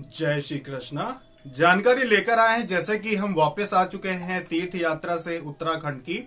जय श्री कृष्णा। जानकारी लेकर आए हैं, जैसे कि हम वापस आ चुके हैं तीर्थ यात्रा से उत्तराखंड की।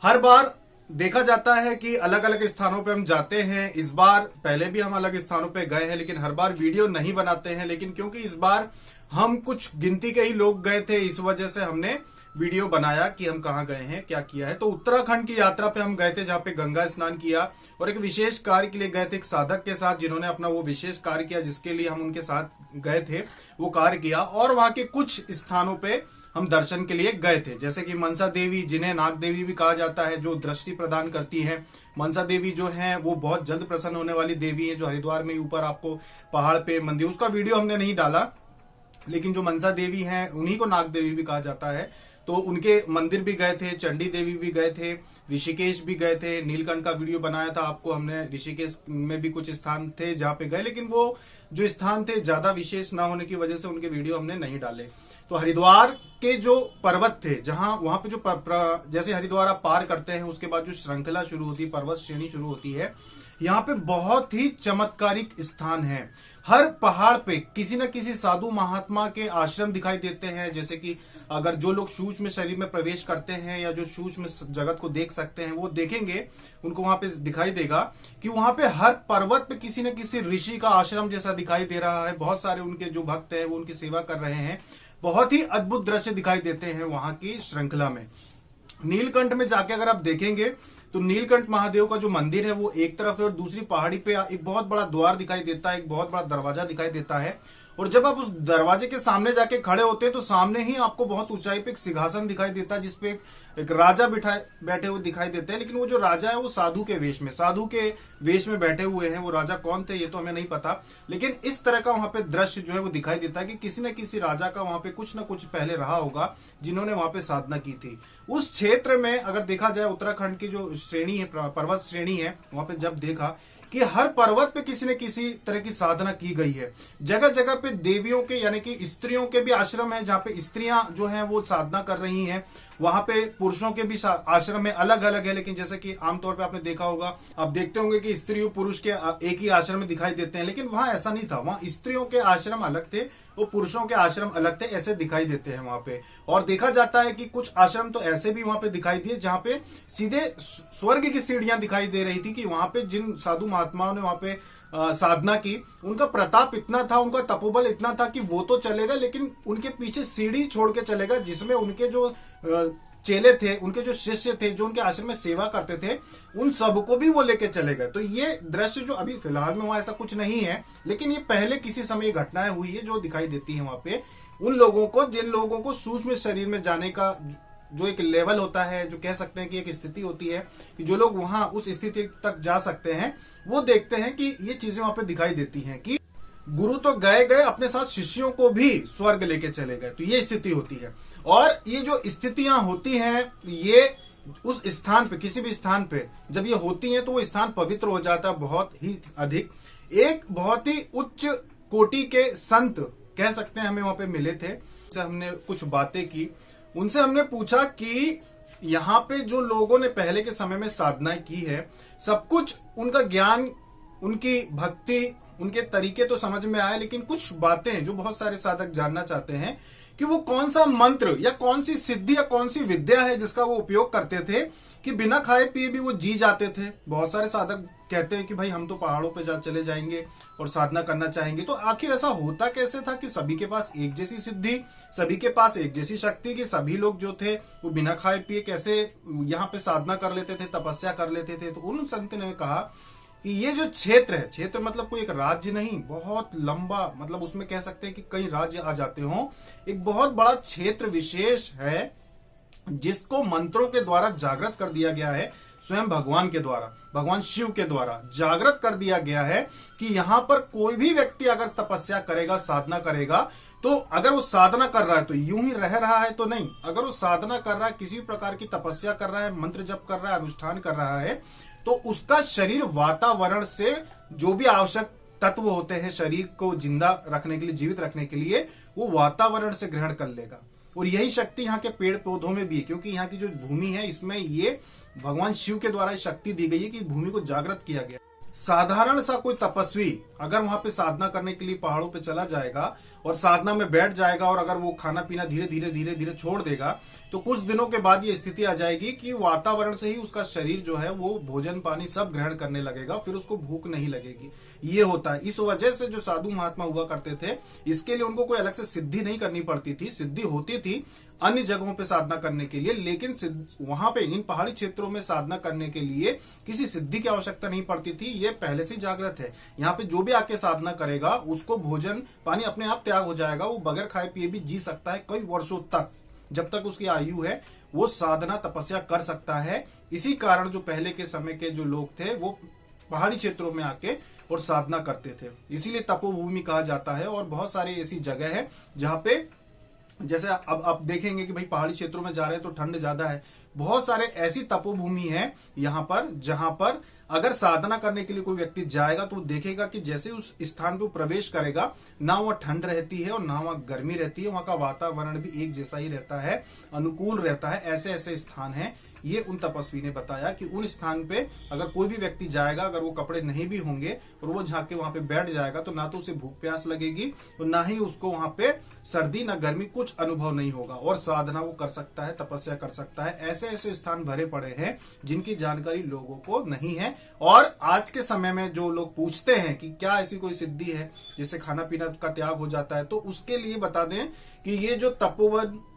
हर बार देखा जाता है कि अलग अलग स्थानों पे हम जाते हैं। इस बार पहले भी हम अलग स्थानों पे गए हैं, लेकिन हर बार वीडियो नहीं बनाते हैं। लेकिन क्योंकि इस बार हम कुछ गिनती के ही लोग गए थे, इस वजह से हमने वीडियो बनाया कि हम कहाँ गए हैं, क्या किया है। तो उत्तराखंड की यात्रा पे हम गए थे, जहाँ पे गंगा स्नान किया और एक विशेष कार्य के लिए गए थे, एक साधक के साथ, जिन्होंने अपना वो विशेष कार्य किया जिसके लिए हम उनके साथ गए थे, वो कार्य किया। और वहां के कुछ स्थानों पे हम दर्शन के लिए गए थे, जैसे कि मनसा देवी, जिन्हें नाग देवी भी कहा जाता है, जो दृष्टि प्रदान करती है। मनसा देवी जो है वो बहुत जल्द प्रसन्न होने वाली देवी है, जो हरिद्वार में ऊपर आपको पहाड़ पे मंदिर, उसका वीडियो हमने नहीं डाला, लेकिन जो मनसा देवी है उन्हीं को नाग देवी भी कहा जाता है। तो उनके मंदिर भी गए थे, चंडी देवी भी गए थे, ऋषिकेश भी गए थे। नीलकंठ का वीडियो बनाया था आपको हमने, ऋषिकेश में भी कुछ स्थान थे जहाँ पे गए, लेकिन वो जो स्थान थे ज्यादा विशेष ना होने की वजह से उनके वीडियो हमने नहीं डाले। तो हरिद्वार के जो पर्वत थे, जहां वहां पे जो जैसे हरिद्वार आप पार करते हैं, उसके बाद जो श्रृंखला शुरू होती है, पर्वत श्रेणी शुरू होती है, यहाँ पे बहुत ही चमत्कारिक स्थान है। हर पहाड़ पे किसी न किसी साधु महात्मा के आश्रम दिखाई देते हैं। जैसे कि अगर जो लोग सूक्ष्म शरीर में प्रवेश करते हैं या जो सूक्ष्म जगत को देख सकते हैं, वो देखेंगे, उनको वहां पे दिखाई देगा कि वहां पे हर पर्वत पे किसी न किसी ऋषि का आश्रम जैसा दिखाई दे रहा है। बहुत सारे उनके जो भक्त हैं वो उनकी सेवा कर रहे हैं। बहुत ही अद्भुत दृश्य दिखाई देते हैं वहां की श्रृंखला में। नीलकंठ में जाके अगर आप देखेंगे तो नीलकंठ महादेव का जो मंदिर है वो एक तरफ है, और दूसरी पहाड़ी पे एक बहुत बड़ा द्वार दिखाई देता है, एक बहुत बड़ा दरवाजा दिखाई देता है। और जब आप उस दरवाजे के सामने जाके खड़े होते हैं तो सामने ही आपको बहुत ऊंचाई पे एक सिंहासन दिखाई देता है, जिसपे एक राजा बैठे हुए दिखाई देते हैं। लेकिन वो जो राजा है वो साधु के वेश में बैठे हुए हैं। वो राजा कौन थे ये तो हमें नहीं पता, लेकिन इस तरह का वहां पे दृश्य जो है वो दिखाई देता है कि किसी न किसी राजा का वहां पे कुछ न कुछ पहले रहा होगा, जिन्होंने वहां पे साधना की थी। उस क्षेत्र में अगर देखा जाए, उत्तराखंड की जो श्रेणी है, पर्वत श्रेणी है, वहां पे जब देखा कि हर पर्वत पे किसी न किसी तरह की साधना की गई है। जगह जगह पे देवियों के यानी कि स्त्रियों के भी आश्रम है, जहाँ पे स्त्रियां जो हैं वो साधना कर रही हैं। वहां पे पुरुषों के भी आश्रम में अलग अलग है, लेकिन जैसे कि आमतौर पे आपने देखा होगा, आप देखते होंगे कि स्त्री और पुरुष के एक ही आश्रम में दिखाई देते हैं, लेकिन वहां ऐसा नहीं था। वहां स्त्रियों के आश्रम अलग थे और पुरुषों के आश्रम अलग थे, ऐसे दिखाई देते हैं वहां पे। और देखा जाता है कि कुछ आश्रम तो ऐसे भी वहां पे दिखाई दिए जहां पे सीधे स्वर्ग की सीढ़ियां दिखाई दे रही थी, कि वहां पे जिन साधु महात्माओं ने वहां पे साधना की, उनका प्रताप इतना था, उनका तपोबल इतना था कि वो तो चलेगा, लेकिन उनके पीछे सीढ़ी छोड़ के चलेगा, जिसमें उनके जो चेले थे, उनके जो शिष्य थे, जो उनके आश्रम में सेवा करते थे, उन सबको भी वो लेके चले गए। तो ये दृश्य जो अभी फिलहाल में वहां ऐसा कुछ नहीं है, लेकिन ये पहले किसी समय घटनाएं हुई है जो दिखाई देती है वहां पे। उन लोगों को, जिन लोगों को सूक्ष्म शरीर में जाने का जो एक लेवल होता है, जो कह सकते हैं कि एक स्थिति होती है, कि जो लोग वहां उस स्थिति तक जा सकते हैं, वो देखते हैं कि ये चीजें वहां पे दिखाई देती हैं कि गुरु तो गए अपने साथ शिष्यों को भी स्वर्ग लेके चले गए। तो ये स्थिति होती है, और ये जो स्थितियां होती हैं, ये उस स्थान पे, किसी भी स्थान पे जब ये होती हैं तो वो स्थान पवित्र हो जाता है बहुत ही अधिक। एक बहुत ही उच्च कोटि के संत कह सकते हैं हमें वहां पे मिले थे। हमने कुछ बातें की, उनसे हमने पूछा कि यहाँ पे जो लोगों ने पहले के समय में साधनाएं की है, सब कुछ उनका ज्ञान, उनकी भक्ति, उनके तरीके तो समझ में आए, लेकिन कुछ बातें जो बहुत सारे साधक जानना चाहते हैं कि वो कौन सा मंत्र या कौन सी सिद्धि या कौन सी विद्या है जिसका वो उपयोग करते थे कि बिना खाए पिए भी वो जी जाते थे। बहुत सारे साधक कहते हैं कि भाई हम तो पहाड़ों पे चले जाएंगे और साधना करना चाहेंगे। तो आखिर ऐसा होता कैसे था कि सभी के पास एक जैसी सिद्धि, सभी के पास एक जैसी शक्ति, कि सभी लोग जो थे वो बिना खाए पिए कैसे यहाँ पे साधना कर लेते थे, तपस्या कर लेते थे। तो उन संत ने कहा कि ये जो क्षेत्र है, क्षेत्र मतलब कोई एक राज्य नहीं, बहुत लंबा, मतलब उसमें कह सकते हैं कि कई राज्य आ जाते हों, एक बहुत बड़ा क्षेत्र विशेष है, जिसको मंत्रों के द्वारा जागृत कर दिया गया है। स्वयं भगवान के द्वारा, भगवान शिव के द्वारा जागृत कर दिया गया है कि यहाँ पर कोई भी व्यक्ति अगर तपस्या करेगा, साधना करेगा, तो अगर वो साधना कर रहा है तो यूं ही रह रहा है तो नहीं, अगर वो साधना कर रहा है, किसी भी प्रकार की तपस्या कर रहा है, मंत्र जप कर रहा है, अनुष्ठान कर रहा है, तो उसका शरीर वातावरण से जो भी आवश्यक तत्व होते हैं शरीर को जिंदा रखने के लिए, जीवित रखने के लिए, वो वातावरण से ग्रहण कर लेगा। और यही शक्ति यहाँ के पेड़ पौधों में भी है, क्योंकि यहाँ की जो भूमि है, इसमें ये भगवान शिव के द्वारा शक्ति दी गई है कि भूमि को जागृत किया गया। साधारण सा कोई तपस्वी अगर वहां पे साधना करने के लिए पहाड़ों पे चला जाएगा और साधना में बैठ जाएगा और अगर वो खाना पीना धीरे धीरे धीरे धीरे छोड़ देगा तो कुछ दिनों के बाद ये स्थिति आ जाएगी कि वातावरण से ही उसका शरीर जो है वो भोजन पानी सब ग्रहण करने लगेगा, फिर उसको भूख नहीं लगेगी। ये होता है। इस वजह से जो साधु महात्मा हुआ करते थे, इसके लिए उनको कोई अलग से सिद्धि नहीं करनी पड़ती थी। सिद्धि होती थी अन्य जगहों पे साधना करने के लिए, लेकिन वहां पे इन पहाड़ी क्षेत्रों में साधना करने के लिए किसी सिद्धि की आवश्यकता नहीं पड़ती थी। ये पहले से जागृत है। यहाँ पे जो भी आके साधना करेगा उसको भोजन पानी अपने आप त्याग हो जाएगा। वो बगैर खाए पिए भी जी सकता है कई वर्षों तक, जब तक उसकी आयु है वो साधना तपस्या कर सकता है। इसी कारण जो पहले के समय के जो लोग थे वो पहाड़ी क्षेत्रों में आके और साधना करते थे, इसीलिए तपोभूमि कहा जाता है। और बहुत सारी ऐसी जगह है जहां पे, जैसे अब आप देखेंगे कि भाई पहाड़ी क्षेत्रों में जा रहे हैं तो ठंड ज्यादा है, बहुत सारे ऐसी तपोभूमि है यहाँ पर जहां पर अगर साधना करने के लिए कोई व्यक्ति जाएगा तो वो देखेगा कि जैसे उस स्थान पे प्रवेश करेगा, ना वहाँ ठंड रहती है और ना वहाँ गर्मी रहती है, वहाँ का वातावरण भी एक जैसा ही रहता है, अनुकूल रहता है। ऐसे ऐसे स्थान है। ये उन तपस्वी ने बताया कि उन स्थान पे अगर कोई भी व्यक्ति जाएगा, अगर वो कपड़े नहीं भी होंगे और वो झांक के वहां पे बैठ जाएगा तो ना तो उसे भूख प्यास लगेगी और ना ही उसको वहां पे सर्दी ना गर्मी कुछ अनुभव नहीं होगा, और साधना वो कर सकता है, तपस्या कर सकता है। ऐसे ऐसे स्थान भरे पड़े हैं जिनकी जानकारी लोगों को नहीं है। और आज के समय में जो लोग पूछते हैं कि क्या ऐसी कोई सिद्धि है जिससे खाना पीना का त्याग हो जाता है, तो उसके लिए बता दें कि ये जो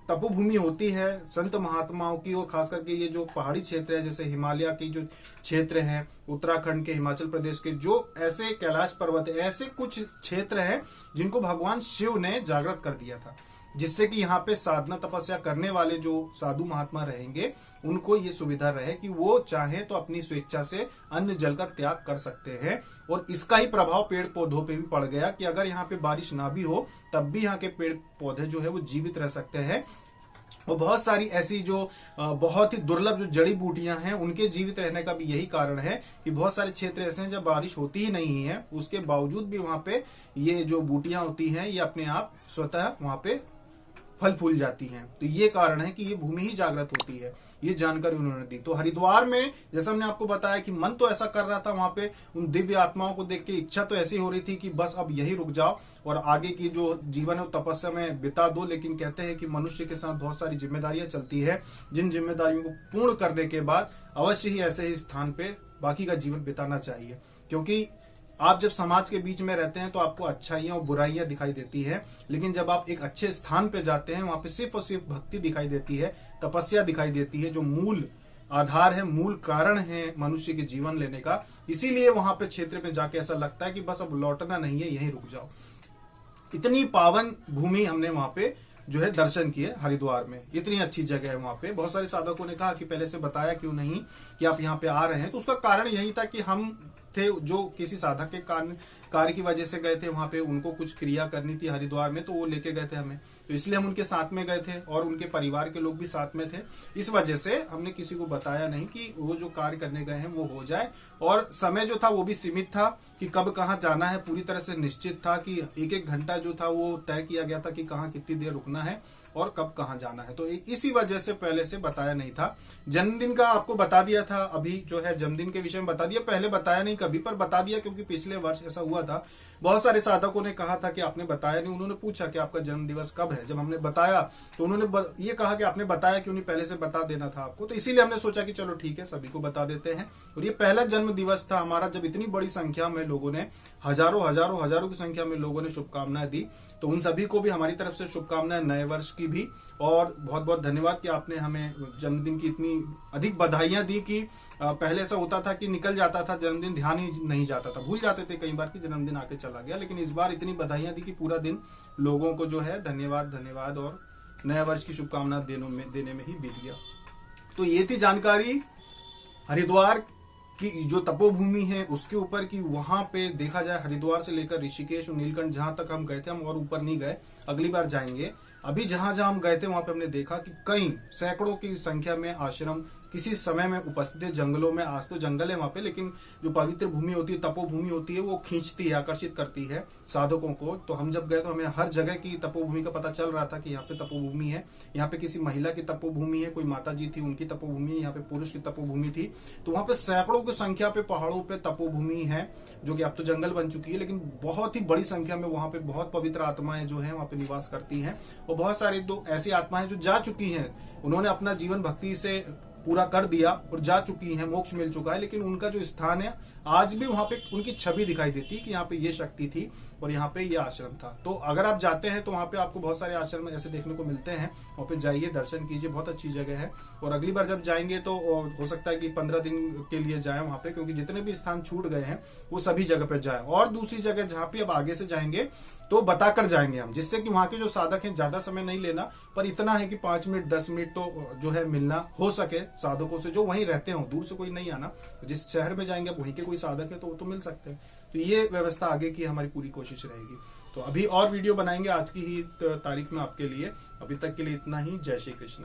तपोभूमि होती है संत महात्माओं की, और खास करके ये जो पहाड़ी क्षेत्र है, जैसे हिमालय की जो क्षेत्र है, उत्तराखंड के, हिमाचल प्रदेश के, जो ऐसे कैलाश पर्वत है, ऐसे कुछ क्षेत्र हैं जिनको भगवान शिव ने जागृत कर दिया था, जिससे कि यहाँ पे साधना तपस्या करने वाले जो साधु महात्मा रहेंगे उनको ये सुविधा रहे कि वो चाहे तो अपनी स्वेच्छा से अन्न जल का त्याग कर सकते हैं। और इसका ही प्रभाव पेड़ पौधों पे भी पड़ गया कि अगर यहाँ पे बारिश ना भी हो तब भी यहाँ के पेड़ पौधे जो है वो जीवित रह सकते हैं। और बहुत सारी ऐसी जो बहुत ही दुर्लभ जो जड़ी बूटियां हैं उनके जीवित रहने का भी यही कारण है कि बहुत सारे क्षेत्र ऐसे हैं जब बारिश होती ही नहीं है, उसके बावजूद भी वहां पे ये जो बूटियां होती हैं ये अपने आप स्वतः वहां पे फल फूल जाती हैं। तो ये कारण है कि ये भूमि ही जागृत होती है। ये जानकारी उन्होंने दी। तो हरिद्वार में जैसा हमने आपको बताया कि मन तो ऐसा कर रहा था, वहां पे उन दिव्य आत्माओं को देख के इच्छा तो ऐसी हो रही थी कि बस अब यही रुक जाओ और आगे की जो जीवन है वो तपस्या में बिता दो। लेकिन कहते हैं कि मनुष्य के साथ बहुत सारी जिम्मेदारियां चलती है, जिन जिम्मेदारियों को पूर्ण करने के बाद अवश्य ही ऐसे ही स्थान पे बाकी का जीवन बिताना चाहिए। क्योंकि आप जब समाज के बीच में रहते हैं तो आपको अच्छाइयां और बुराइयां दिखाई देती है, लेकिन जब आप एक अच्छे स्थान पे जाते हैं वहां पे सिर्फ और सिर्फ भक्ति दिखाई देती है, तपस्या दिखाई देती है, जो मूल आधार है, मूल कारण है मनुष्य के जीवन लेने का। इसीलिए वहां पे क्षेत्र में जाके ऐसा लगता है कि बस अब लौटना नहीं है, यहीं रुक जाओ। इतनी पावन भूमि हमने वहां पे जो है दर्शन किए हरिद्वार में। इतनी अच्छी जगह है वहां पे। बहुत सारे साधकों ने कहा कि पहले से बताया क्यों नहीं कि आप यहाँ पे आ रहे हैं, तो उसका कारण यही था कि हम थे जो किसी साधक के कार्य की वजह से गए थे वहां पे, उनको कुछ क्रिया करनी थी हरिद्वार में, तो वो लेके गए थे हमें, तो इसलिए हम उनके साथ में गए थे और उनके परिवार के लोग भी साथ में थे। इस वजह से हमने किसी को बताया नहीं कि वो जो कार्य करने गए हैं वो हो जाए। और समय जो था वो भी सीमित था कि कब कहाँ जाना है, पूरी तरह से निश्चित था कि एक एक घंटा जो था वो तय किया गया था कि कहाँ कितनी देर रुकना है और कब कहाँ जाना है। तो इसी वजह से पहले से बताया नहीं था। जन्मदिन का आपको बता दिया था, अभी जो है जन्मदिन के विषय में बता दिया, पहले बताया नहीं कभी, पर बता दिया क्योंकि पिछले वर्ष ऐसा हुआ था। बहुत सारे साधकों ने कहा था कि आपने बताया नहीं। उन्होंने पूछा कि आपका जन्म दिवस कब है, जब हमने बताया तो उन्होंने ये कहा कि आपने बताया क्यों नहीं, पहले से बता देना था आपको। तो इसीलिए हमने सोचा कि चलो ठीक है, सभी को बता देते हैं। और ये पहला जन्म दिवस था हमारा जब इतनी बड़ी संख्या में लोगों ने, हजारों की संख्या में लोगों ने शुभकामनाएं दी। तो उन सभी को भी हमारी तरफ से शुभकामनाएं, नए वर्ष की भी। और बहुत बहुत धन्यवाद कि आपने हमें जन्मदिन की इतनी अधिक बधाइयां दी कि पहले ऐसा होता था कि निकल जाता था जन्मदिन, ध्यान ही नहीं जाता था, भूल जाते थे कई बार कि जन्मदिन आके चला गया। लेकिन इस बार इतनी बधाइयां दी कि पूरा दिन लोगों को जो है धन्यवाद और नया वर्ष की शुभकामना देने में ही बीत गया। तो ये थी जानकारी हरिद्वार की जो तपोभूमि है उसके ऊपर, कि वहां पे देखा जाए हरिद्वार से लेकर ऋषिकेश और नीलकंठ जहां तक हम गए थे, हम और ऊपर नहीं गए, अगली बार जाएंगे। अभी जहां जहां हम गए थे वहां पे हमने देखा कि कई सैकड़ों की संख्या में आश्रम किसी समय में उपस्थित है जंगलों में। आज तो जंगल है वहां पे, लेकिन जो पवित्र भूमि होती है, तपोभूमि होती है, वो खींचती है, आकर्षित करती है साधकों को। तो हम जब गए तो हमें हर जगह की तपोभूमि का पता चल रहा था कि यहाँ पे तपोभूमि है, यहाँ पे किसी महिला की तपोभूमि है, कोई माता जी थी उनकी तपोभूमि है, यहाँ पे पुरुष की तपोभूमि थी। तो वहां पे सैकड़ों की संख्या पे पहाड़ों पे तपोभूमि है, जो कि अब तो जंगल बन चुकी है, लेकिन बहुत ही बड़ी संख्या में वहां पे बहुत पवित्र आत्माएं जो है वहां पे निवास करती हैं। और बहुत सारी तो ऐसी आत्माएं जो जा चुकी हैं, उन्होंने अपना जीवन भक्ति से पूरा कर दिया और जा चुकी हैं, मोक्ष मिल चुका है, लेकिन उनका जो स्थान है आज भी वहां पे उनकी छवि दिखाई देती है कि यहाँ पे ये शक्ति थी और यहाँ पे ये आश्रम था। तो अगर आप जाते हैं तो वहां पे आपको बहुत सारे आश्रम ऐसे देखने को मिलते हैं, वहां पे जाइए, दर्शन कीजिए, बहुत अच्छी जगह है। और अगली बार जब जाएंगे तो हो सकता है कि 15 दिन के लिए जाएं वहां पे, क्योंकि जितने भी स्थान छूट गए हैं वो सभी जगह पे जाएं। और दूसरी जगह जहाँ पे अब आगे से जाएंगे तो बताकर जाएंगे हम, जिससे कि वहां के जो साधक हैं ज्यादा समय नहीं लेना, पर इतना है कि 5 मिनट 10 मिनट तो जो है मिलना हो सके साधकों से जो वहीं रहते हो, दूर से कोई नहीं आना। जिस शहर में जाएंगे वहीं के कोई साधक है तो वो तो मिल सकते हैं। तो ये व्यवस्था आगे की हमारी पूरी कोशिश रहेगी। तो अभी और वीडियो बनाएंगे आज की ही तारीख में आपके लिए। अभी तक के लिए इतना ही। जय श्री कृष्ण।